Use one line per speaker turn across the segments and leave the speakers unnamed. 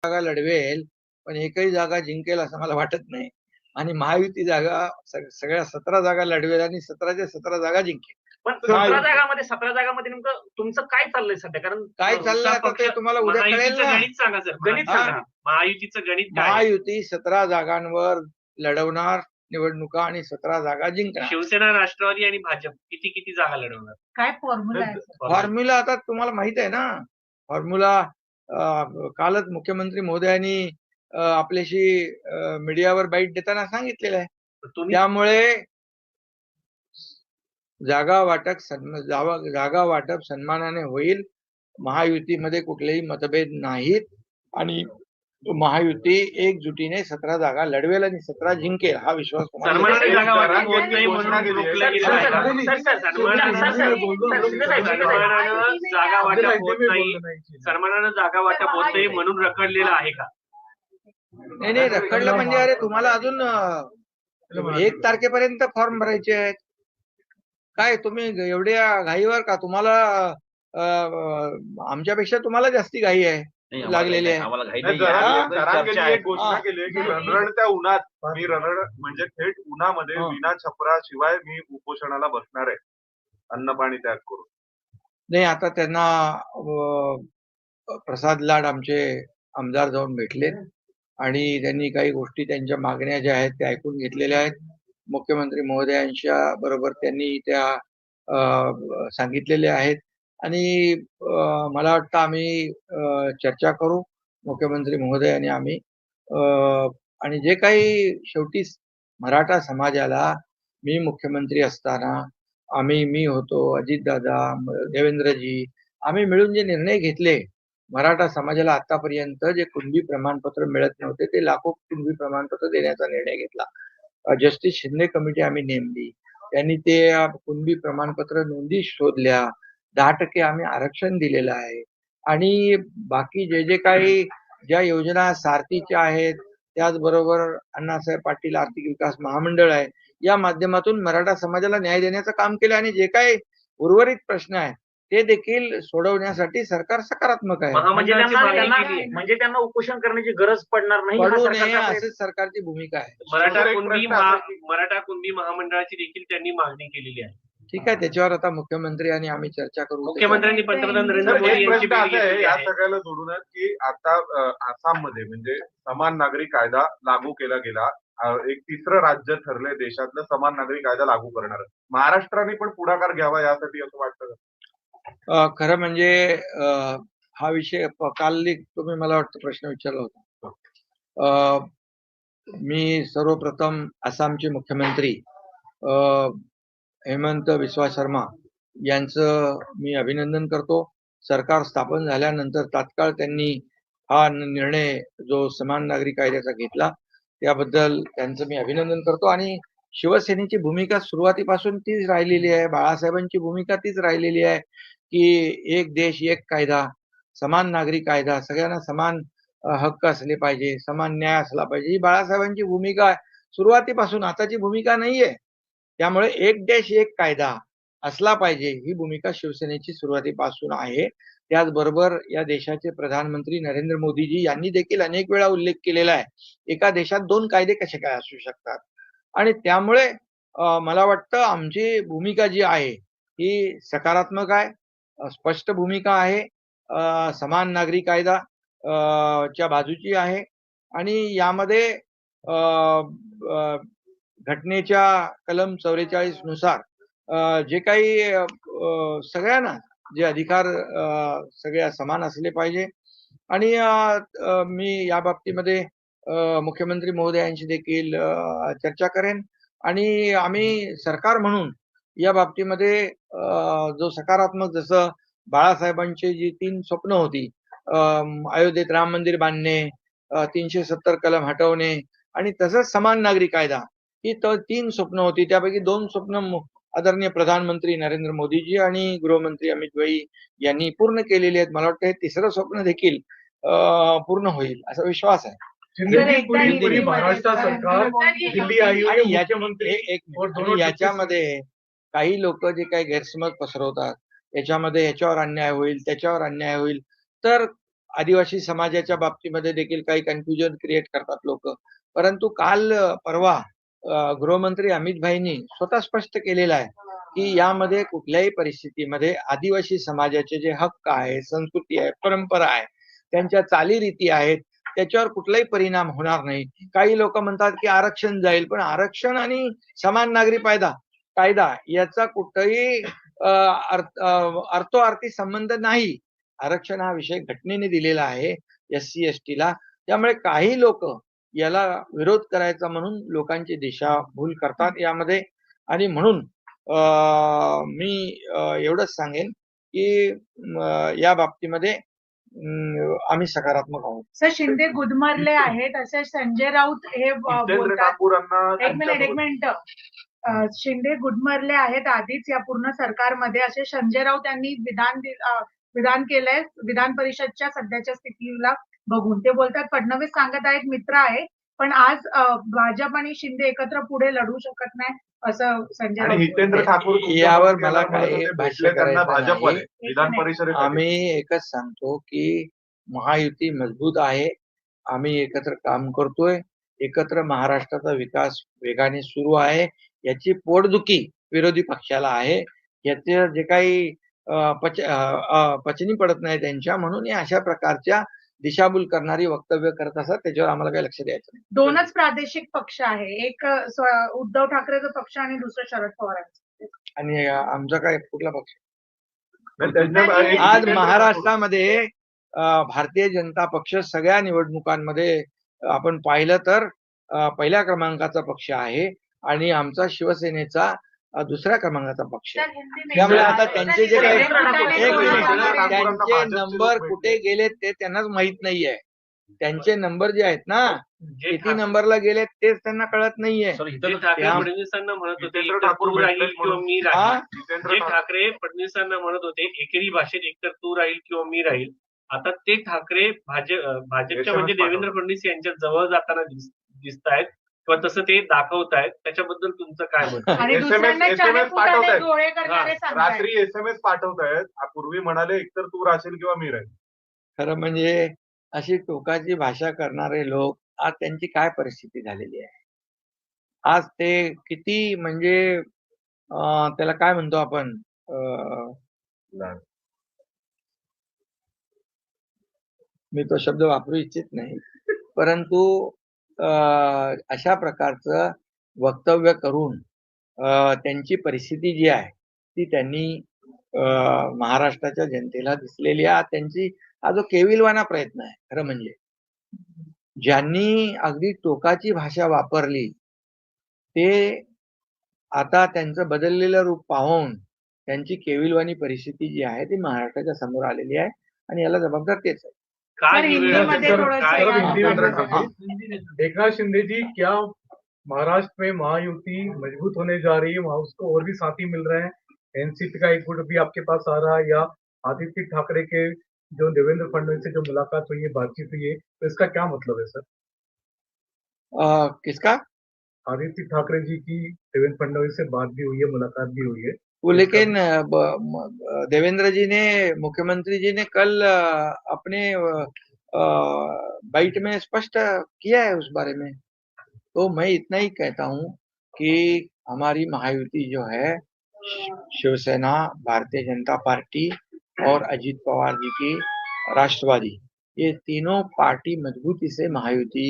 जागा लढवेल, पण एकही जागा जिंकेल असं मला वाटत नाही. आणि महायुती जागा सगळ्या 17 जागा लढवेल आणि 17च्या 17 जागा जिंकेल.
पण 17 जागामध्ये नेमकं तुमचं काय चाललंय सध्या? कारण
काय चाललंय आता ते तुम्हाला उद्या कळेल ना.
गणित सांगा सर, गणित सांगा. महायुतीचं गणित काय?
महायुती 17 जागांवर लढवणार निवडणुका आणि 17 जागा जिंकणार.
शिवसेना, राष्ट्रवादी आणि भाजप किती किती जागा लढवणार?
काय फॉर्म्युला आहे?
फॉर्म्युला आता तुम्हाला माहित आहे ना. फॉर्म्युला कालच मुख्यमंत्री महोदयांनी आपल्याशी मीडियावर बाईट देताना सांगितलेलं आहे. त्यामुळे जागा वाटप सन्मानाने होईल. महायुतीमध्ये कुठलेही मतभेद नाहीत आणि महायुती एकजुटीने 17 जागा लढवेल आणि 17 जिंकेल हा विश्वास
सन्मानानं जागा वाटप होत नाही म्हणून रखडलेलं आहे का?
नाही, रखडलं म्हणजे अरे तुम्हाला अजून 1 तारखेपर्यंत फॉर्म भरायचे आहेत. काय तुम्ही एवढ्या घाईवर का? तुम्हाला आमच्यापेक्षा तुम्हाला जास्ती घाई आहे लागलेली आहे.
घोषणा केली की रणरणत्या उन्हात मी म्हणजे थेट उन्हामध्ये विना छपरा शिवाय मी उपोषणाला बसणार आहे, अन्न पाणी त्याग करून.
नाही, आता त्यांना प्रसाद लाड आमचे आमदार जाऊन भेटले आणि त्यांनी काही गोष्टी त्यांच्या मागण्या ज्या आहेत त्या ऐकून घेतलेल्या आहेत. मुख्यमंत्री महोदयांच्या बरोबर त्यांनी त्या सांगितलेल्या आहेत आणि मला वाटतं आम्ही चर्चा करू मुख्यमंत्री महोदय आणि आम्ही आणि जे काही शेवटी मराठा समाजाला मी मुख्यमंत्री असताना मी होतो, अजितदादा, देवेंद्रजी, आम्ही मिळून जे निर्णय घेतले मराठा समाजाला आतापर्यंत जे कुणबी प्रमाणपत्र मिळत नव्हते ते लाखो कुणबी प्रमाणपत्र देण्याचा निर्णय घेतला. जस्टिस शिंदे कमिटी आम्ही नेमली, त्यांनी ते कुणबी प्रमाणपत्र नोंदी शोधल्या, 10% आम्ही आरक्षण दिलेलं आहे आणि बाकी जे काही ज्या योजना सारथीच्या आहेत त्याचबरोबर अण्णासाहेब पाटील आर्थिक विकास महामंडळ आहे या माध्यमातून मराठा समाजाला न्याय देण्याचं काम केलं आणि जे काही उर्वरित प्रश्न आहे ते देखील सोडवण्यासाठी सरकार सकारात्मक आहे.
म्हणजे त्यांना उपोषण करण्याची गरज पडणार नाही
असंच सरकारची भूमिका आहे.
मराठा कुणबी महामंडळाची देखील त्यांनी मागणी केलेली आहे.
ठीक आहे, त्याच्यावर आता मुख्यमंत्री आणि आम्ही चर्चा करू.
मुख्यमंत्र्यांनी पंतप्रधान नरेंद्र मोदी यांची
या सगळ्याला जोडूनच की आता आसाममध्ये म्हणजे समान नागरी कायदा लागू केला गेला. एक तिसरं राज्य ठरलंय देशातलं समान नागरी कायदा लागू करणार. महाराष्ट्राने पण पुढाकार घ्यावा यासाठी असं वाटतं?
खरं म्हणजे हा विषय काल तुम्ही मला वाटतं प्रश्न विचारला होता. मी सर्वप्रथम आसामचे मुख्यमंत्री हेमंत बिस्वा शर्मा यांचं मी अभिनंदन करतो. सरकार स्थापन झाल्यानंतर तात्काळ त्यांनी हा निर्णय जो समान नागरी कायद्याचा घेतला त्याबद्दल त्यांचं मी अभिनंदन करतो आणि शिवसेनेची भूमिका सुरुवातीपासून तीच राहिलेली आहे. बाळासाहेबांची भूमिका तीच राहिलेली आहे की एक देश एक कायदा, समान नागरी कायदा, सगळ्यांना समान हक्क असले पाहिजे, समान न्याय असला पाहिजे, ही बाळासाहेबांची भूमिका आहे सुरुवातीपासून, आताची भूमिका नाहीये. त्यामुळे एक देश एक कायदा असला पाहिजे ही भूमिका शिवसेनेची सुरुवातीपासून आहे. त्याचबरोबर या देशाचे प्रधानमंत्री नरेंद्र मोदीजी यांनी देखील अनेक वेळा उल्लेख केलेला आहे एका देशात 2 कायदे कसे काय असू शकतात आणि त्यामुळे मला वाटतं आमची भूमिका जी आहे ही सकारात्मक आहे, स्पष्ट भूमिका आहे, समान नागरी कायदा च्या बाजूची आहे आणि यामध्ये घटनेच्या कलम 44 नुसार जे काही सगळ्यांना जे अधिकार सगळ्या समान असले पाहिजे आणि मी या बाबतीमध्ये मुख्यमंत्री महोदयांशी देखील चर्चा करेन आणि आम्ही सरकार म्हणून या बाबतीमध्ये जो सकारात्मक जसं बाळासाहेबांची जी 3 स्वप्न होती, अयोध्येत राम मंदिर बांधणे, 370 कलम हटवणे आणि तसंच समान नागरी कायदा, ही 3 स्वप्न होती. त्यापैकी 2 स्वप्न आदरणीय प्रधानमंत्री नरेंद्र मोदीजी आणि गृहमंत्री अमित भाई यांनी पूर्ण केलेली आहेत. मला वाटतं हे 3रं स्वप्न देखील पूर्ण होईल असा विश्वास आहे.
महाराष्ट्र सरकार दिल्ली
आणि याच्यामध्ये काही लोक जे काही गैरसमज पसरवतात, याच्यामध्ये याच्यावर अन्याय होईल, त्याच्यावर अन्याय होईल, तर आदिवासी समाजाच्या बाबतीमध्ये देखील काही कन्फ्युजन क्रिएट करतात लोक. परंतु काल परवा गृहमंत्री अमित भाईंनी स्वतः स्पष्ट केलेलं आहे की यामध्ये कुठल्याही परिस्थितीमध्ये आदिवासी समाजाचे जे हक्क आहे, संस्कृती आहे, परंपरा आहे, त्यांच्या चालीरीती आहेत, त्याच्यावर कुठलाही परिणाम होणार नाही. काही लोक म्हणतात की आरक्षण जाईल, पण आरक्षण आणि समान नागरी कायदा याचा कुठेही अर्थोअर्थी संबंध नाही. आरक्षण हा विषय घटनेने दिलेला आहे SC ST ला. त्यामुळे काही लोक याला विरोध करायचा म्हणून लोकांची दिशाभूल करतात यामध्ये. आणि म्हणून मी एवढंच सांगेन की या बाबतीमध्ये आम्ही सकारात्मक आहोत.
सर, शिंदे गुदमरले आहेत असे संजय राऊत हे
जितेंद्र
बोलतात.
ठाकूरांना
एक मिनिट. शिंदे गुदमरले आहेत आधीच या पूर्ण सरकारमध्ये असे संजय राऊत यांनी विधान केलंय विधान परिषदच्या सध्याच्या स्थितीला बघून. ते बोलतात फडणवीस सांगत आहेत मित्र आहे, पण आज भाजप आणि शिंदे एकत्र पुढे लढू शकत नाही असं संजय
आणि
राऊत
हितेंद्र ठाकूर
यावर मला काही भाष्य करायचं
भाजपवाले
नाही.
विधान परिषदेत
आम्ही एकच सांगतो की महायुती मजबूत आहे, आम्ही एकत्र काम करतोय, एकत्र महाराष्ट्राचा विकास वेगाने सुरू आहे. याची पोटदुखी विरोधी पक्षाला आहे, याचे जे काही पचनी पडत नाही त्यांच्या, म्हणून या अशा प्रकारच्या दिशाभूल करणारी वक्तव्य करत असतात. त्याच्यावर आम्हाला काही लक्ष द्यायचं नाही.
दोनच प्रादेशिक पक्ष आहे, एक उद्धव ठाकरेचा पक्ष आणि दुसरं शरद पवारांचं.
आणि आमचा काय कुठला पक्ष?
त्यांच्या-
आज महाराष्ट्रामध्ये भारतीय जनता पक्ष सगळ्या निवडणुकांमध्ये आपण पाहिलं तर पहिल्या क्रमांकाचा पक्ष आहे आणि आमचा शिवसेनेचा दुसऱ्या क्रमांकाचा पक्ष आहे. त्यामुळे आता त्यांचे जे काही त्यांचे नंबर कुठे गेलेत ते त्यांनाच माहित नाहीये. त्यांचे नंबर जे आहेत ना, किती नंबरला गेलेत तेच त्यांना कळत नाहीये.
जे ठाकरे फडणवीसांना म्हणत होते एकतर तू राहील किंवा मी राहील, जे ठाकरे फडणवीसांना म्हणत होते एकेरी भाषेत एकतर तू राहील किंवा मी राहील, आता ते ठाकरे भाजपच्या म्हणजे देवेंद्र फडणवीस यांच्या जवळ जाताना दिसत आहेत किंवा तसं ते दाखवत आहेत. त्याच्याबद्दल तुमचं काय मत?
आणि
SMS पाठवतायत.
डोळे करणारे सांगतायत.
रात्री SMS पाठवतायत. पूर्वी म्हणाले एकतर तू राहशील किंवा मी राहील.
खरं म्हणजे अशी टोकाची भाषा करणारे लोक आज त्यांची काय परिस्थिती झालेली आहे. आज ते किती म्हणजे त्याला काय म्हणतो आपण, मी तो शब्द वापरू इच्छित नाही, परंतु अशा प्रकारचं वक्तव्य करून त्यांची परिस्थिती जी आहे ती त्यांनी महाराष्ट्राच्या जनतेला दिसलेली आहे. त्यांची हा जो केविलवाना प्रयत्न आहे, खरं म्हणजे ज्यांनी अगदी टोकाची भाषा वापरली ते आता त्यांचं बदललेलं रूप पाहून त्यांची केविलवाणी परिस्थिती जी आहे ती महाराष्ट्राच्या समोर आलेली आहे आणि याला जबाबदार तेच आहे.
एकनाथ शिंदे जी, क्या महाराष्ट्र में महायुति मजबूत होने जा रही है, वहां उसको और भी साथी मिल रहे हैं, एनसीपी का एक गुट भी आपके पास आ रहा है, या आदित्य ठाकरे के जो देवेंद्र फडणवीस से जो मुलाकात हुई है, बातचीत हुई है, तो इसका क्या मतलब है सर?
किसका?
आदित्य ठाकरे जी की देवेंद्र फडणवीस से बात भी हुई है, मुलाकात भी हुई है।
वो लेकिन देवेंद्र जी ने, मुख्यमंत्री जी ने कल अपने बाइट में स्पष्ट किया है उस बारे में। तो मैं इतना ही कहता हूं कि हमारी महायुति जो है, शिवसेना, भारतीय जनता पार्टी और अजीत पवार जी की राष्ट्रवादी, ये तीनों पार्टी मजबूती से महायुति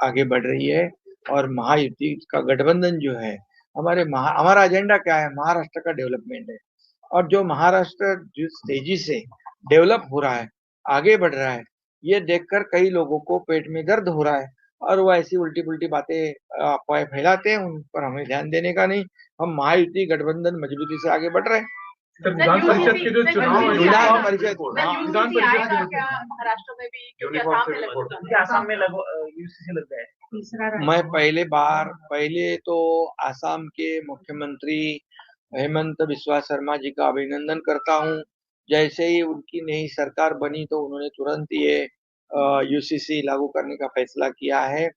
आगे बढ़ रही है। और महायुति का गठबंधन जो है, हमारा एजेंडा क्या है? महाराष्ट्र का डेवलपमेंट है। और जो महाराष्ट्र जिस तेजी से डेवलप हो रहा है, आगे बढ़ रहा है, ये देखकर कई लोगों को पेट में दर्द हो रहा है और वो ऐसी उल्टी पुल्टी बातें अफवाहें फैलाते हैं, उन पर हमें ध्यान देने का नहीं। हम महायुति गठबंधन मजबूती से आगे बढ़ रहे हैं।
विधान परिषद के जो चुनाव,
विधान परिषद
महाराष्ट्र में भी, क्योंकि आसाम में यूसीसी लग गया है।
मैं पहले तो आसाम के मुख्यमंत्री हेमंत बिस्वा शर्मा जी का अभिनंदन करता हूं। जैसे ही उनकी नई सरकार बनी तो उन्होंने तुरंत ये यूसीसी लागू करने का फैसला किया है।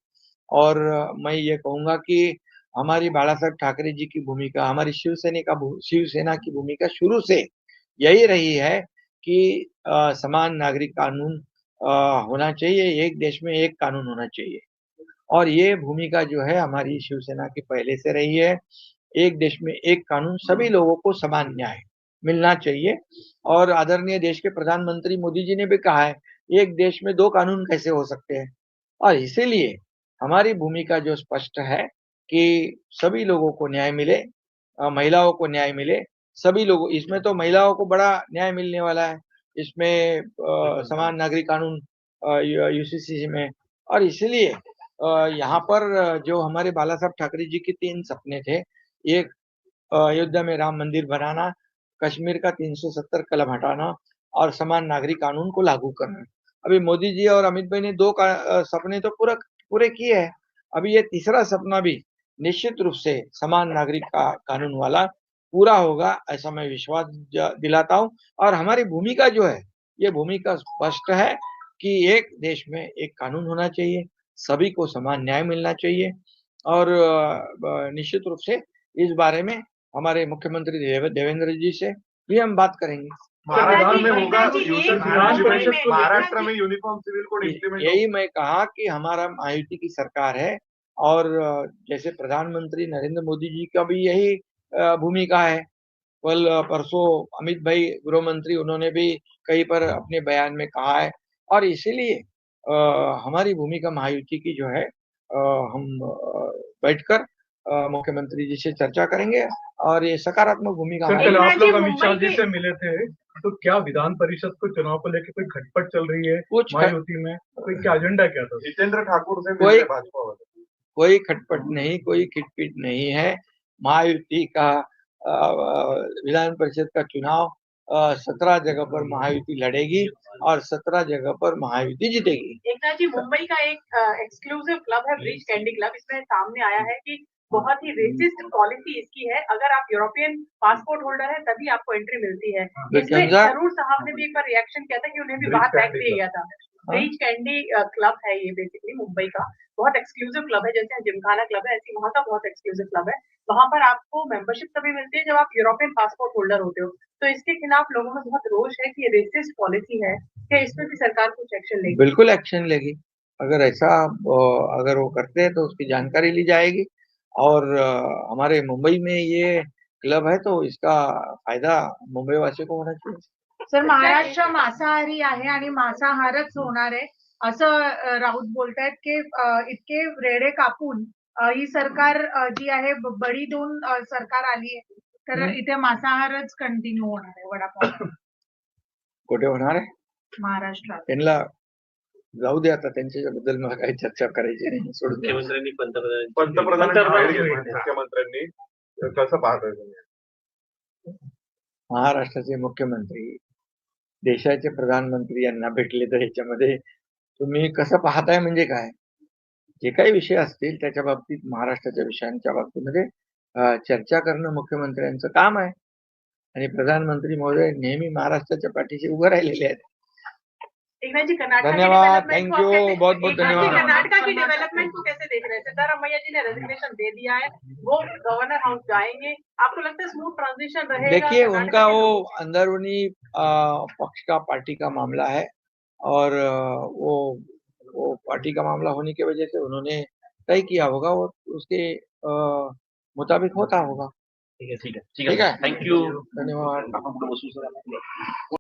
और मैं ये कहूंगा कि हमारी बाला साहब ठाकरे जी की भूमिका, हमारी शिवसेना की भूमिका शुरू से यही रही है कि समान नागरिक कानून होना चाहिए, एक देश में एक कानून होना चाहिए। और ये भूमिका जो है हमारी शिवसेना की पहले से रही है। एक देश में एक कानून, सभी लोगों को समान न्याय मिलना चाहिए। और आदरणीय देश के प्रधानमंत्री मोदी जी ने भी कहा है, एक देश में दो कानून कैसे हो सकते हैं। और इसीलिए हमारी भूमिका जो स्पष्ट है कि सभी लोगों को न्याय मिले, महिलाओं को न्याय मिले, सभी लोगों, इसमें तो महिलाओं को बड़ा न्याय मिलने वाला है, इसमें समान नागरिक कानून यूसीसी में। और इसीलिए यहाँ पर जो हमारे बाला साहब ठाकरे जी के 3 सपने थे, एक अयोध्या में राम मंदिर बनाना, कश्मीर का 370 कलम हटाना और समान नागरिक कानून को लागू करना। अभी मोदी जी और अमित भाई ने 2 सपने तो पूरे किए हैं। अभी ये तीसरा सपना भी निश्चित रूप से समान नागरिक का कानून वाला पूरा होगा, ऐसा मैं विश्वास दिलाता हूँ। और हमारी भूमिका जो है, ये भूमिका स्पष्ट है कि एक देश में एक कानून होना चाहिए, सभी को समान न्याय मिलना चाहिए। और निश्चित रूप से इस बारे में हमारे मुख्यमंत्री देवेंद्र जी से भी हम बात करेंगे।
महाराष्ट्र में होगा
परिषद
महाराष्ट्र में यूनिफॉर्म सिविल कोड इम्प्लीमेंट
यही मैं कहा कि हमारा महायुति की सरकार है और जैसे प्रधानमंत्री नरेंद्र मोदी जी का भी यही भूमिका है। कल परसों अमित भाई गृह मंत्री, उन्होंने भी कहीं पर अपने बयान में कहा है। और इसीलिए हमारी भूमिका महायुति की जो है, हम बैठकर मुख्यमंत्री जी से चर्चा करेंगे और ये सकारात्मक भूमिका
सर,
हमारी।
कल आप लोग अमित शाह जी से मिले थे, तो क्या विधान परिषद को चुनाव को लेकर कोई खटपट चल रही है
कुछ
महायुति में? कोई क्या एजेंडा क्या था?
जितेंद्र ठाकुर से
कोई-
मिले भाजपा वाले।
कोई खटपट नहीं, कोई खिटपिट नहीं है। महायुति का विधान परिषद का चुनाव 17 जगह पर महायुति लड़ेगी और 17 जगह पर महायुति जीतेगी।
एकनाथ जी, मुंबई का एक एक्सक्लूसिव क्लब है ब्रीच कैंडी क्लब। इसमें सामने आया है कि बहुत ही रेसिस्ट पॉलिसी इसकी है। अगर आप यूरोपियन पासपोर्ट होल्डर है तभी आपको एंट्री मिलती है। इसमें जरूर साहब ने भी एक बार रिएक्शन किया था कि उन्हें भी बाहर फेंक दिया गया था। ब्रीच कैंडी क्लब है ये बेसिकली मुंबई का बहुत एक्सक्लूसिव क्लब है, जैसे जिमखाना क्लब है ऐसी वहाँ का बहुत एक्सक्लूसिव क्लब है। वहाँ पर आपको मेंबरशिप तभी मिलती है जब आप यूरोपियन पासपोर्ट होल्डर होते हो। तो इसके खिलाफ लोगों में बहुत रोष है कि ये रेसिस्ट पॉलिसी है। क्या इसमें भी सरकार कुछ एक्शन लेगी?
बिल्कुल एक्शन लेगी। अगर ऐसा अगर वो करते हैं तो उसकी जानकारी ली जाएगी। और हमारे मुंबई में ये क्लब है तो इसका फायदा मुंबई वासियों को होना चाहिए।
सर, महाराष्ट्र मांसाहारी आहे आणि मांसाहारच होणार आहे असं राऊत बोलतायत की इतके रेडे कापून ही सरकार जी आहे बळी देऊन सरकार आली आहे, तर इथे मांसाहारच कंटिन्यू होणार आहे वडापाव
कुठे होणार आहे?
महाराष्ट्रात.
त्यांना जाऊ दे, आता त्यांच्याबद्दल मला काही चर्चा करायची नाही, सोडून द्या.
मुख्यमंत्र्यांनी
पंतप्रधानांनी भेट घेतली मुख्यमंत्र्यांनी. कसं पाहताय तुम्ही?
महाराष्ट्राचे मुख्यमंत्री देशाचे प्रधानमंत्री यांना भेटले तर ह्याच्यामध्ये तुम्ही कसं पाहताय म्हणजे काय? जे काही विषय असतील त्याच्या बाबतीत, महाराष्ट्राच्या विषयांच्या बाबतीमध्ये चर्चा करणं मुख्यमंत्र्यांचं काम आहे आणि प्रधानमंत्री महोदय नेहमी महाराष्ट्राच्या पाठीशी उभं राहिलेले आहेत.
एकनाथ जी, कर्नाटक की
धन्यवाद,
डेवलपमेंट
थैंक
को
यू,
कैसे-
बहुत बहुत
एकनाथ जी,
धन्यवाद।
कर्नाटका की डेवलपमेंट को कैसे देख रहे हैं? सिद्धारमैया जी ने रेजिग्नेशन दे दिया है, वो गवर्नर हाउस जाएंगे, आपको लगता है स्मूथ ट्रांजिशन रहेगा?
देखिए,
कर्नाटका
उनका
के
वो
लोगों को?
अंदरूनी पक्ष का, पार्टी का मामला है और वो पार्टी का मामला होने की वजह से उन्होंने तय किया होगा, वो उसके मुताबिक होता होगा।
ठीक है
ठीक है,
थैंक यू।
धन्यवाद।